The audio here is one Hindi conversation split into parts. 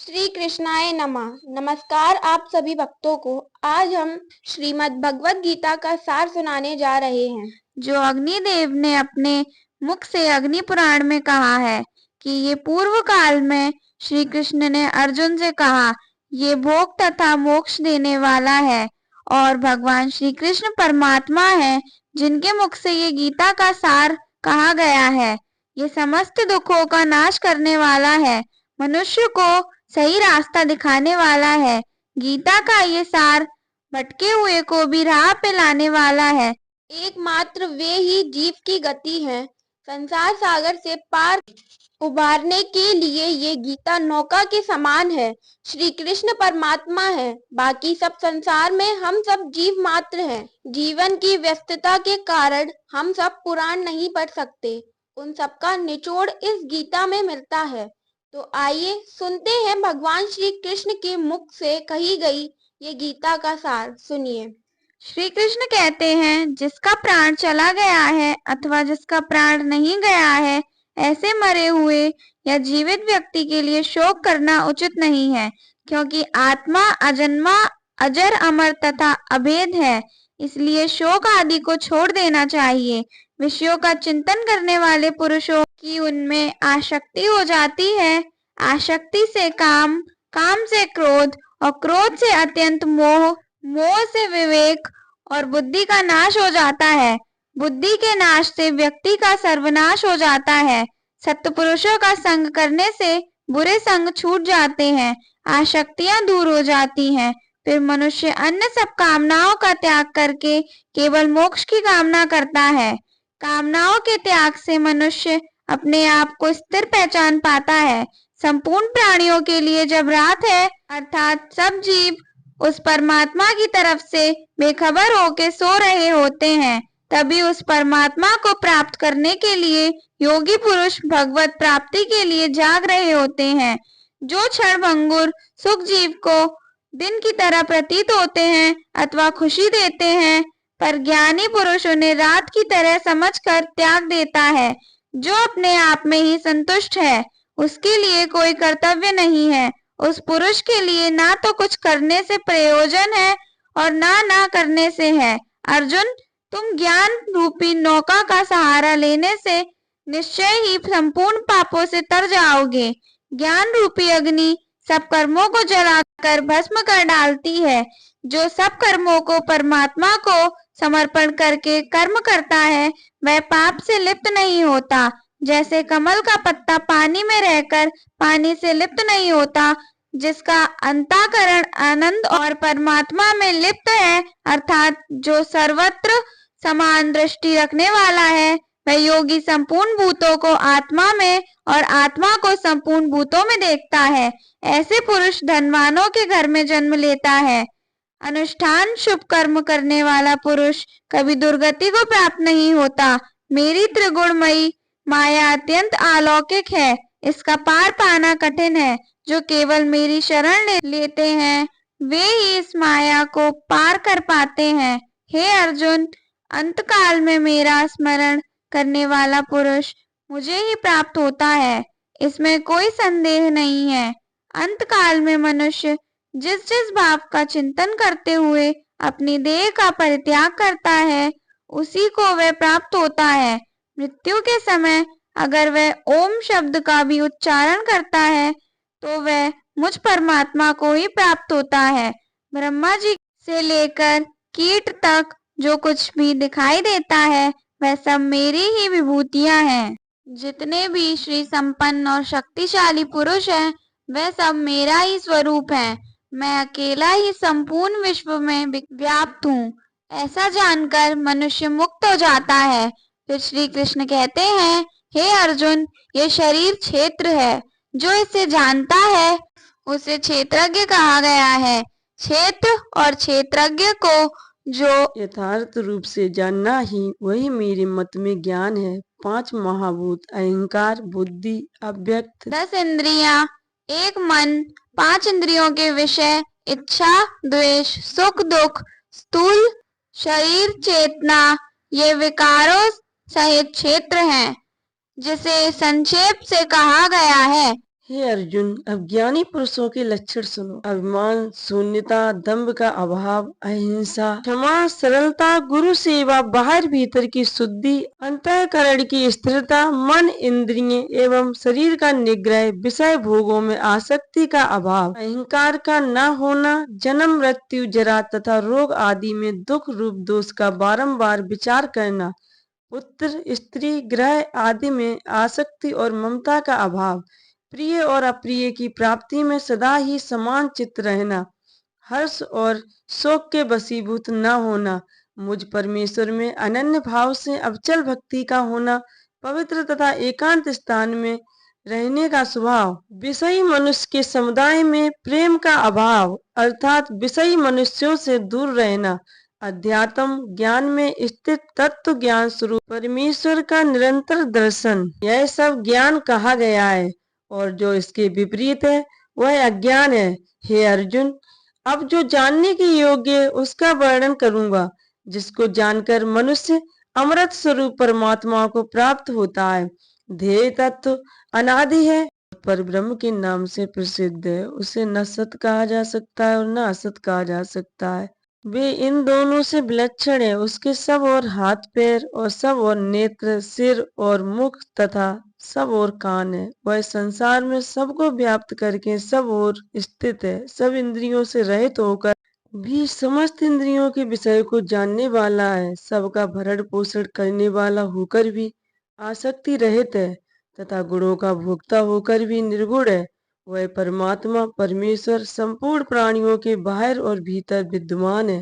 श्री कृष्णाय नमः। नमस्कार आप सभी भक्तों को। आज हम श्रीमद् भगवत गीता का सार सुनाने जा रहे हैं, जो अग्निदेव ने अपने मुख से अग्नि पुराण में कहा है कि ये पूर्व काल में श्री कृष्ण ने अर्जुन से कहा, ये भोग तथा मोक्ष देने वाला है और भगवान श्री कृष्ण परमात्मा है जिनके मुख से ये गीता का सार कहा गया है। ये समस्त दुखों का नाश करने वाला है, मनुष्य को सही रास्ता दिखाने वाला है। गीता का ये सार भटके हुए को भी राह पे लाने वाला है। एकमात्र वे ही जीव की गति है। संसार सागर से पार उबारने के लिए ये गीता नौका के समान है। श्री कृष्ण परमात्मा है, बाकी सब संसार में हम सब जीव मात्र हैं। जीवन की व्यस्तता के कारण हम सब पुराण नहीं पढ़ सकते। उन सब का निचोड़ इस गीता में मिलता है। तो आइए सुनते हैं भगवान श्री कृष्ण के मुख से कही गई ये गीता का सार। सुनिए। श्री कृष्ण कहते हैं, जिसका प्राण चला गया है अथवा जिसका प्राण नहीं गया है, ऐसे मरे हुए या जीवित व्यक्ति के लिए शोक करना उचित नहीं है, क्योंकि आत्मा अजन्मा, अजर, अमर तथा अभेद है। इसलिए शोक आदि को छोड़ देना चाहिए। विषयों का चिंतन करने वाले पुरुषों की उनमें आसक्ति हो जाती है। आसक्ति से काम, काम से क्रोध और क्रोध से अत्यंत मोह, मोह से विवेक और बुद्धि का नाश हो जाता है। बुद्धि के नाश से व्यक्ति का सर्वनाश हो जाता है। सत्पुरुषों का संग करने से बुरे संग छूट जाते हैं, आसक्तियां दूर हो जाती हैं। फिर मनुष्य अन्य सब कामनाओं का त्याग करके केवल मोक्ष की कामना करता है। कामनाओं के त्याग से मनुष्य अपने आप को स्थिर पहचान पाता है। संपूर्ण प्राणियों के लिए जब रात है, अर्थात सब जीव उस परमात्मा की तरफ से बेखबर होके सो रहे होते हैं, तभी उस परमात्मा को प्राप्त करने के लिए योगी पुरुष भगवत प्राप्ति के लिए जाग रहे होते हैं। जो क्षण भंगुर सुख जीव को दिन की तरह प्रतीत होते हैं अथवा खुशी देते हैं, पर ज्ञानी पुरुष उन्हें रात की तरह समझकर त्याग देता है। जो अपने आप में ही संतुष्ट है, उसके लिए कोई कर्तव्य नहीं है। उस पुरुष के लिए ना तो कुछ करने से प्रयोजन है और ना करने से है। अर्जुन, तुम ज्ञान रूपी नौका का सहारा लेने से निश्चय ही संपूर्ण पापों से तर जाओगे। ज्ञान रूपी अग्नि सब कर्मों को जलाकर भस्म कर डालती है। जो सब कर्मों को परमात्मा को समर्पण करके कर्म करता है, वह पाप से लिप्त नहीं होता। जैसे कमल का पत्ता पानी में रहकर पानी से लिप्त नहीं होता, जिसका अंतःकरण आनंद और परमात्मा में लिप्त है, अर्थात जो सर्वत्र समान दृष्टि रखने वाला है, वह योगी संपूर्ण भूतों को आत्मा में और आत्मा को संपूर्ण भूतों में देखता है। ऐसे पुरुष धनवानों के घर में जन्म लेता है। अनुष्ठान शुभ कर्म करने वाला पुरुष कभी दुर्गति को प्राप्त नहीं होता। मेरी त्रिगुणमयी माया अत्यंत अलौकिक है, इसका पार पाना कठिन है। जो केवल मेरी शरण लेते हैं, वे ही इस माया को पार कर पाते हैं। हे अर्जुन, अंतकाल में मेरा स्मरण करने वाला पुरुष मुझे ही प्राप्त होता है, इसमें कोई संदेह नहीं है। अंतकाल में मनुष्य जिस जिस भाव का चिंतन करते हुए अपनी देह का परित्याग करता है, उसी को वह प्राप्त होता है। मृत्यु के समय अगर वह ओम शब्द का भी उच्चारण करता है, तो वह मुझ परमात्मा को ही प्राप्त होता है। ब्रह्मा जी से लेकर कीट तक जो कुछ भी दिखाई देता है, वह सब मेरी ही विभूतियां हैं। जितने भी श्री संपन्न और शक्तिशाली पुरुष हैं, वह सब मेरा ही स्वरूप है। मैं अकेला ही संपूर्ण विश्व में व्याप्त हूँ। ऐसा जानकर मनुष्य मुक्त हो जाता है। फिर श्री कृष्ण कहते हैं, हे अर्जुन, ये शरीर क्षेत्र है। जो इसे जानता है उसे क्षेत्रज्ञ कहा गया है। क्षेत्र और क्षेत्रज्ञ को जो यथार्थ रूप से जानना ही वही मेरे मत में ज्ञान है। 5 महाभूत अहंकार, बुद्धि, अव्यक्त, 10 इंद्रियां, एक मन, 5 इंद्रियों के विषय, इच्छा, द्वेष, सुख दुख, स्थूल शरीर, चेतना, ये विकारों सहित क्षेत्र हैं, जिसे संक्षेप से कहा गया है। हे अर्जुन, अज्ञानी पुरुषों के लक्षण सुनो। अभिमान, शून्यता, दंभ का अभाव, अहिंसा, क्षमा, सरलता, गुरु सेवा, बाहर भीतर की शुद्धि, अंतःकरण की स्थिरता, मन, इंद्रिय एवं शरीर का निग्रह, विषय भोगों में आसक्ति का अभाव, अहंकार का न होना, जन्म, मृत्यु, जरा तथा रोग आदि में दुख रूप दोष का बारंबार विचार करना, पुत्र, स्त्री, ग्रह आदि में आसक्ति और ममता का अभाव, प्रिय और अप्रिय की प्राप्ति में सदा ही समान चित्त रहना, हर्ष और शोक के वशीभूत न होना, मुझ परमेश्वर में अनन्य भाव से अविचल भक्ति का होना, पवित्र तथा एकांत स्थान में रहने का स्वभाव, विषयी मनुष्य के समुदाय में प्रेम का अभाव अर्थात विषयी मनुष्यों से दूर रहना, अध्यात्म ज्ञान में स्थित तत्व ज्ञान स्वरूप परमेश्वर का निरंतर दर्शन, यह सब ज्ञान कहा गया है। और जो इसके विपरीत है वह अज्ञान है। हे अर्जुन, अब जो जानने के योग्य है उसका वर्णन करूंगा, जिसको जानकर मनुष्य अमृत स्वरूप परमात्मा को प्राप्त होता है। ध्येय तत्व अनादि है, पर ब्रह्म के नाम से प्रसिद्ध है। उसे न सत कहा जा सकता है और न असत कहा जा सकता है। वे इन दोनों से विलक्षण है। उसके सब और हाथ पैर और सब और नेत्र, सिर और मुख तथा सब और कान है। वह संसार में सबको व्याप्त करके सब और स्थित है। सब इंद्रियों से रहित होकर भी समस्त इंद्रियों के विषय को जानने वाला है। सबका भरण पोषण करने वाला होकर भी आसक्ति रहित है तथा गुणों का भोक्ता होकर भी निर्गुण है। वह परमात्मा परमेश्वर संपूर्ण प्राणियों के बाहर और भीतर विद्यमान है।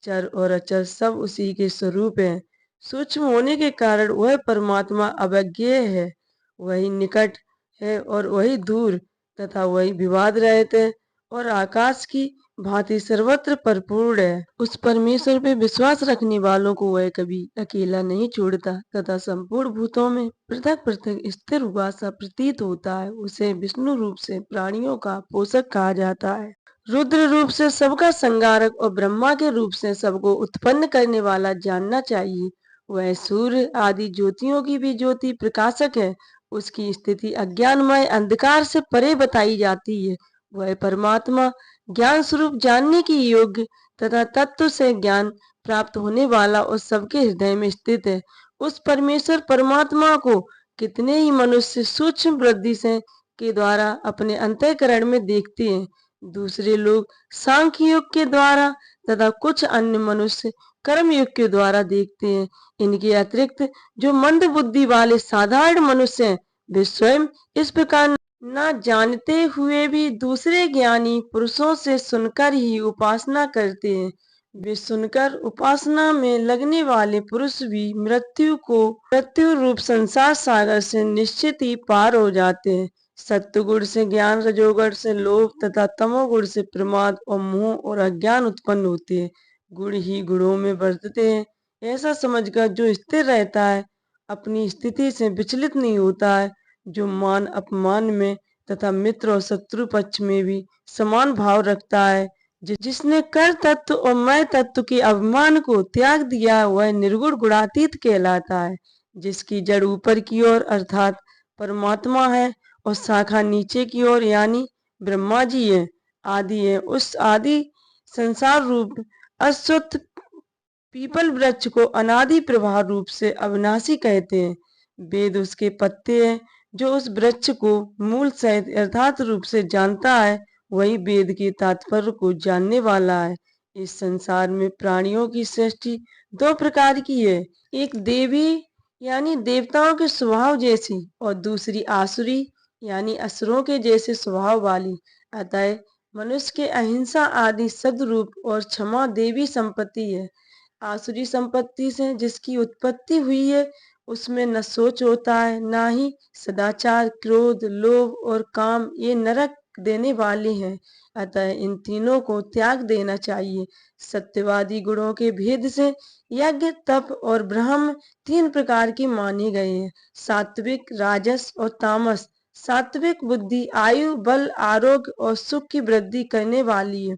चर और अचर सब उसी के स्वरूप है। सूक्ष्म होने के कारण वह परमात्मा अवज्ञेय है। वही निकट है और वही दूर तथा वही विवाद रहित है और आकाश की भांति सर्वत्र परिपूर्ण है। उस परमेश्वर पे विश्वास रखने वालों को वह कभी अकेला नहीं छोड़ता तथा संपूर्ण भूतों में पृथक पृथक स्थिर हुआ सा प्रतीत होता है। उसे विष्णु रूप से प्राणियों का पोषक कहा जाता है, रुद्र रूप से सबका संगारक और ब्रह्मा के रूप से सबको उत्पन्न करने वाला जानना चाहिए। वह सूर्य आदि ज्योतियों की भी ज्योति प्रकाशक है। उसकी स्थिति अज्ञानमय अंधकार से परे बताई जाती है। वह परमात्मा ज्ञान स्वरूप जानने की योग्य तथा तत्व से ज्ञान प्राप्त होने वाला और सबके हृदय में स्थित है। उस परमेश्वर परमात्मा को कितने ही मनुष्य सूक्ष्म वृद्धि से के द्वारा अपने अंतःकरण में देखते हैं। दूसरे लोग सांख्य योग के द्वारा तथा कुछ अन्य मनुष्य कर्म योग के द्वारा देखते हैं। इनके अतिरिक्त जो मंद बुद्धि वाले साधारण मनुष्य हैं, वे स्वयं इस प्रकार न जानते हुए भी दूसरे ज्ञानी पुरुषों से सुनकर ही उपासना करते हैं। वे सुनकर उपासना में लगने वाले पुरुष भी मृत्यु रूप संसार सागर से निश्चित ही पार हो जाते हैं। सत्वगुण से ज्ञान, रजोगुण से लोभ तथा तमोगुण से प्रमाद और मोह और अज्ञान उत्पन्न होते हैं। गुण ही गुणों में वर्तते हैं। ऐसा समझकर जो स्थिर रहता है, अपनी स्थिति से विचलित नहीं होता है, जो मान अपमान में तथा मित्र और शत्रु पक्ष में भी समान भाव रखता है, जिसने कर तत्व और मैं तत्व के अभिमान को त्याग दिया, वह निर्गुण गुणातीत कहलाता है। जिसकी जड़ ऊपर की ओर अर्थात परमात्मा है और शाखा नीचे की ओर यानी ब्रह्मा जी है, आदि है। उस आदि संसार रूप अश्वत्थ पीपल वृक्ष को अनादि प्रवाह रूप से अविनाशी कहते हैं। वेद उसके पत्ते हैं। जो उस वृक्ष को मूल सहित यथार्थ रूप से जानता है, वही वेद के तात्पर्य को जानने वाला है। इस संसार में प्राणियों की सृष्टि दो प्रकार की है, एक देवी यानी देवताओं के स्वभाव जैसी और दूसरी आसुरी यानी असुरों के जैसे स्वभाव वाली। अतः मनुष्य के अहिंसा आदि सद्रूप और क्षमा देवी संपत्ति है। आसुरी संपत्ति से जिसकी उत्पत्ति हुई है, उसमें न सोच होता है, न ही सदाचार, क्रोध, लोभ और काम ये नरक देने वाले हैं। अतः इन तीनों को त्याग देना चाहिए। सत्यवादी गुणों के भेद से यज्ञ, तप और ब्रह्म तीन प्रकार के माने गए हैं, सात्विक, राजस और तामस। सात्विक बुद्धि आयु, बल, आरोग्य और सुख की वृद्धि करने वाली है।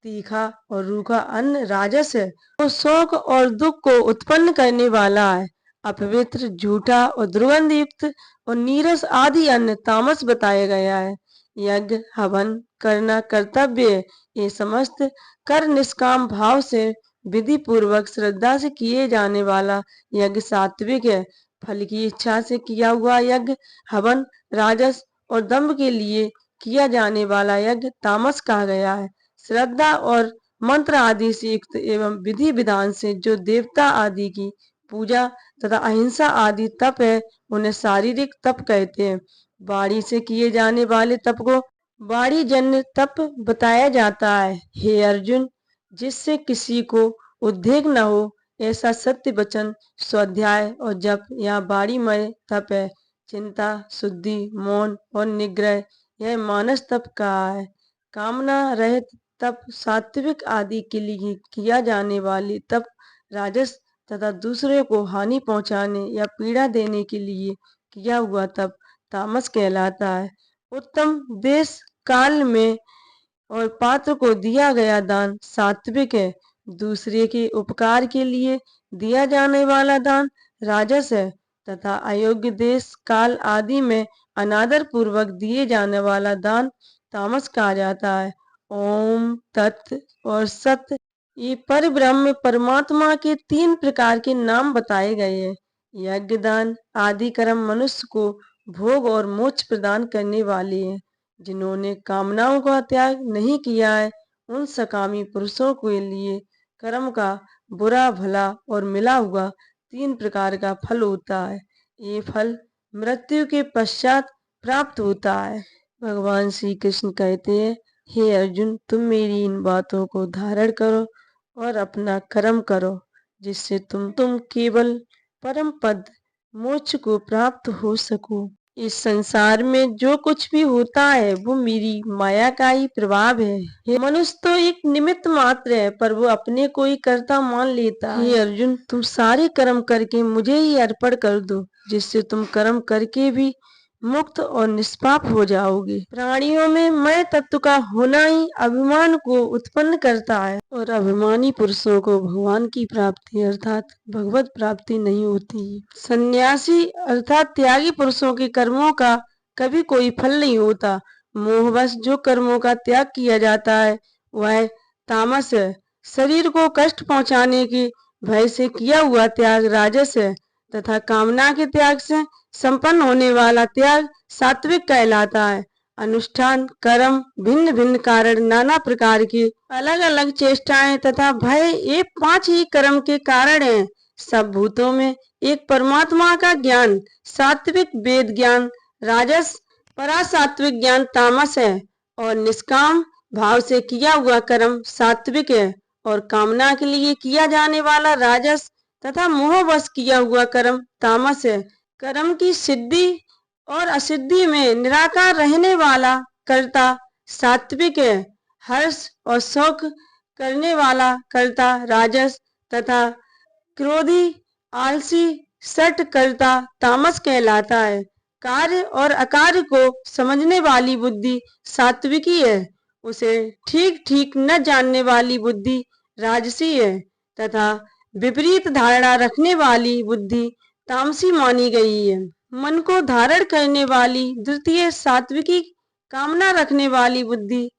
तीखा और रूखा अन्न राजस है, वो शोक और दुख को उत्पन्न करने वाला है। अपवित्र, झूठा और दुर्गंध युक्त और नीरस आदि अन्य तामस बताया गया है। यज्ञ हवन करना कर्तव्य है। ये समस्त कर निष्काम भाव से विधि पूर्वक श्रद्धा से किए जाने वाला यज्ञ सात्विक है। फल की इच्छा से किया हुआ यज्ञ हवन राजस और दंभ के लिए किया जाने वाला यज्ञ तामस कहा गया है। श्रद्धा और मंत्र आदि से युक्त एवं विधि विधान से जो देवता आदि की पूजा तथा अहिंसा आदि तप है उन्हें शारीरिक तप कहते हैं। वाणी से किए जाने वाले तप को वाणी जन्य तप बताया जाता है। हे अर्जुन, जिससे किसी को उद्वेग न हो ऐसा सत्य वचन, स्वाध्याय और जप या वाणीमय तप है। चिंता, शुद्धि, मौन और निग्रह यह मानस तप कहा है। कामना रहित तप सात्विक आदि के लिए किया जाने वाली तप राजस तथा दूसरे को हानि पहुंचाने या पीड़ा देने के लिए किया हुआ तप तामस कहलाता है। उत्तम देश काल में और पात्र को दिया गया दान सात्विक है। दूसरे के उपकार के लिए दिया जाने वाला दान राजस है तथा अयोग्य देश काल आदि में अनादर पूर्वक दिए जाने वाला दान तामस कहा जाता है। ओम तत् और सत ये पर ब्रह्म परमात्मा के 3 प्रकार के नाम बताए गए हैं। यज्ञ दान आदि कर्म मनुष्य को भोग और मोक्ष प्रदान करने वाले हैं। जिन्होंने कामनाओं का त्याग नहीं किया है उन सकामी पुरुषों के लिए कर्म का बुरा भला और मिला हुआ 3 प्रकार का फल होता है। ये फल मृत्यु के पश्चात प्राप्त होता है। भगवान श्री कृष्ण कहते हैं, हे अर्जुन, तुम मेरी इन बातों को धारण करो और अपना कर्म करो, जिससे तुम केवल परम पद मोक्ष को प्राप्त हो सको। इस संसार में जो कुछ भी होता है वो मेरी माया का ही प्रभाव है। ये मनुष्य तो एक निमित्त मात्र है, पर वो अपने को ही कर्ता मान लेता है। हे अर्जुन, तुम सारे कर्म करके मुझे ही अर्पण कर दो, जिससे तुम कर्म करके भी मुक्त और निष्पाप हो जाओगे। प्राणियों में मैं तत्व का होना ही अभिमान को उत्पन्न करता है और अभिमानी पुरुषों को भगवान की प्राप्ति अर्थात भगवत प्राप्ति नहीं होती। सन्यासी अर्थात त्यागी पुरुषों के कर्मों का कभी कोई फल नहीं होता। मोहवश जो कर्मों का त्याग किया जाता है वह तामस है। शरीर को कष्ट पहुंचाने के भय से किया हुआ त्याग राजस है तथा कामना के त्याग से संपन्न होने वाला त्याग सात्विक कहलाता है। अनुष्ठान कर्म भिन्न भिन्न कारण नाना प्रकार की अलग अलग चेष्टाएं तथा भय ये 5 ही कर्म के कारण हैं। सब भूतों में एक परमात्मा का ज्ञान सात्विक वेद ज्ञान राजस, परासात्विक ज्ञान तामस है और निष्काम भाव से किया हुआ कर्म सात्विक है और कामना के लिए किया जाने वाला राजस तथा मोहवश किया हुआ कर्म तामस है। कर्म की सिद्धि और असिद्धि में निराकार रहने वाला कर्ता सात्विक है। हर्ष और शोक करने वाला कर्ता राजस तथा क्रोधी आलसी सट कर्ता तामस कहलाता है। कार्य और अकार्य को समझने वाली बुद्धि सात्विकी है। उसे ठीक ठीक न जानने वाली बुद्धि राजसी है तथा विपरीत धारणा रखने वाली बुद्धि तामसी मानी गई है। मन को धारण करने वाली द्वितीय सात्विकी, कामना रखने वाली बुद्धि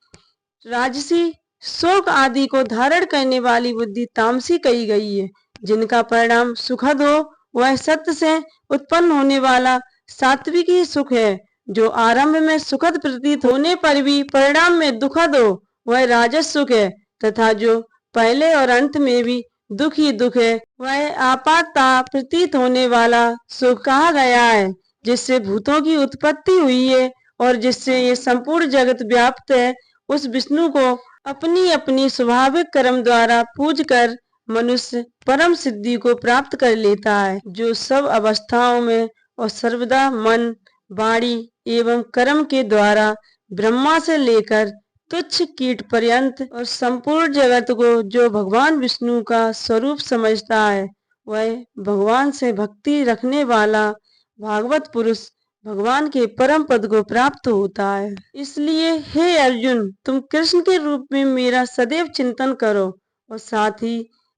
राजसी, शोक आदि को धारण करने वाली बुद्धि तामसी कही गई है। जिनका परिणाम सुखद हो वह सत्य से उत्पन्न होने वाला सात्विकी सुख है। जो आरंभ में सुखद प्रतीत होने पर भी परिणाम में दुखद हो वह राजस सुख है तथा जो पहले और अंत में भी दुख ही दुख है वह आपाता प्रतीत होने वाला सुख कहा गया है। जिससे भूतों की उत्पत्ति हुई है और जिससे ये संपूर्ण जगत व्याप्त है, उस विष्णु को अपनी अपनी स्वाभाविक कर्म द्वारा पूज कर मनुष्य परम सिद्धि को प्राप्त कर लेता है। जो सब अवस्थाओं में और सर्वदा मन वाणी एवं कर्म के द्वारा ब्रह्मा से लेकर तुच्छ कीट पर्यंत और संपूर्ण जगत को जो भगवान विष्णु का स्वरूप समझता है वह भगवान से भक्ति रखने वाला भागवत पुरुष भगवान के परम पद को प्राप्त होता है। इसलिए हे अर्जुन, तुम कृष्ण के रूप में मेरा सदैव चिंतन करो और साथ ही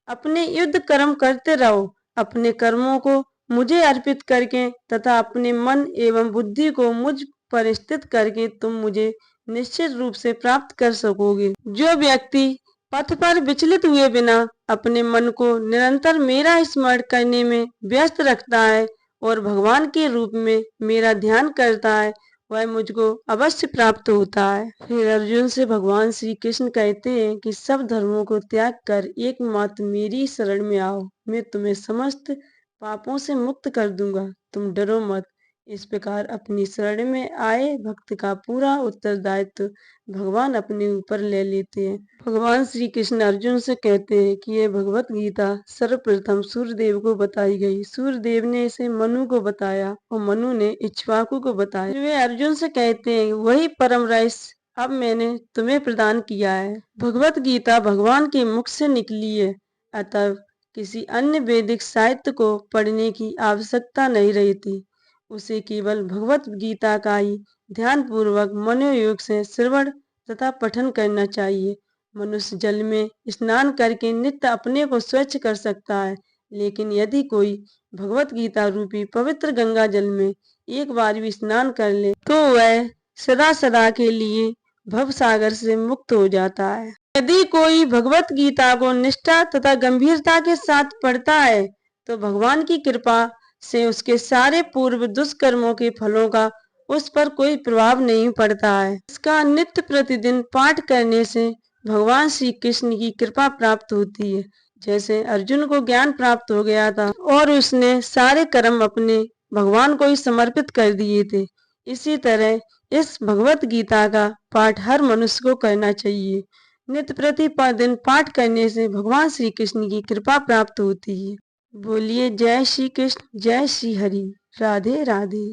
अपने युद्ध कर्म करते रहो। अपने कर्मों को मुझे अर्पित करके तथा अपने मन एवं बुद्धि को मुझ पर स्थित करके तुम मुझे निश्चित रूप से प्राप्त कर सकोगे। जो व्यक्ति पथ पर विचलित हुए बिना अपने मन को निरंतर मेरा स्मरण करने में व्यस्त रखता है और भगवान के रूप में मेरा ध्यान करता है, वह मुझको अवश्य प्राप्त होता है। फिर अर्जुन से भगवान श्री कृष्ण कहते हैं कि सब धर्मों को त्याग कर एकमात्र मेरी शरण में आओ, मैं तुम्हें समस्त पापों से मुक्त कर दूंगा, तुम डरो मत। इस प्रकार अपनी शरण में आए भक्त का पूरा उत्तरदायित्व भगवान अपने ऊपर ले लेते हैं। भगवान श्री कृष्ण अर्जुन से कहते हैं कि यह भगवत गीता सर्वप्रथम सूर्यदेव को बताई गई। सूर्यदेव ने इसे मनु को बताया और मनु ने इक्ष्वाकु को बताया। वे अर्जुन से कहते हैं वही परम रहस्य अब मैंने तुम्हें प्रदान किया है। भगवत गीता भगवान के मुख से निकली है, अतः किसी अन्य वैदिक साहित्य को पढ़ने की आवश्यकता नहीं रहती। उसे केवल भगवत गीता का ही ध्यान पूर्वक मनोयोग से श्रवण तथा पठन करना चाहिए। मनुष्य जल में स्नान करके नित्य अपने को स्वच्छ कर सकता है, लेकिन यदि कोई भगवत गीता रूपी पवित्र गंगा जल में एक बार भी स्नान कर ले तो वह सदा सदा के लिए भव सागर से मुक्त हो जाता है। यदि कोई भगवत गीता को निष्ठा तथा गंभीरता के साथ पढ़ता है तो भगवान की कृपा से उसके सारे पूर्व दुष्कर्मों के फलों का उस पर कोई प्रभाव नहीं पड़ता है। इसका नित्य प्रतिदिन पाठ करने से भगवान श्री कृष्ण की कृपा प्राप्त होती है। जैसे अर्जुन को ज्ञान प्राप्त हो गया था और उसने सारे कर्म अपने भगवान को ही समर्पित कर दिए थे, इसी तरह इस भगवत गीता का पाठ हर मनुष्य को करना चाहिए। नित्य प्रतिदिन पाठ करने से भगवान श्री कृष्ण की कृपा प्राप्त होती है। बोलिए जय श्री कृष्ण, जय श्री हरि, राधे राधे।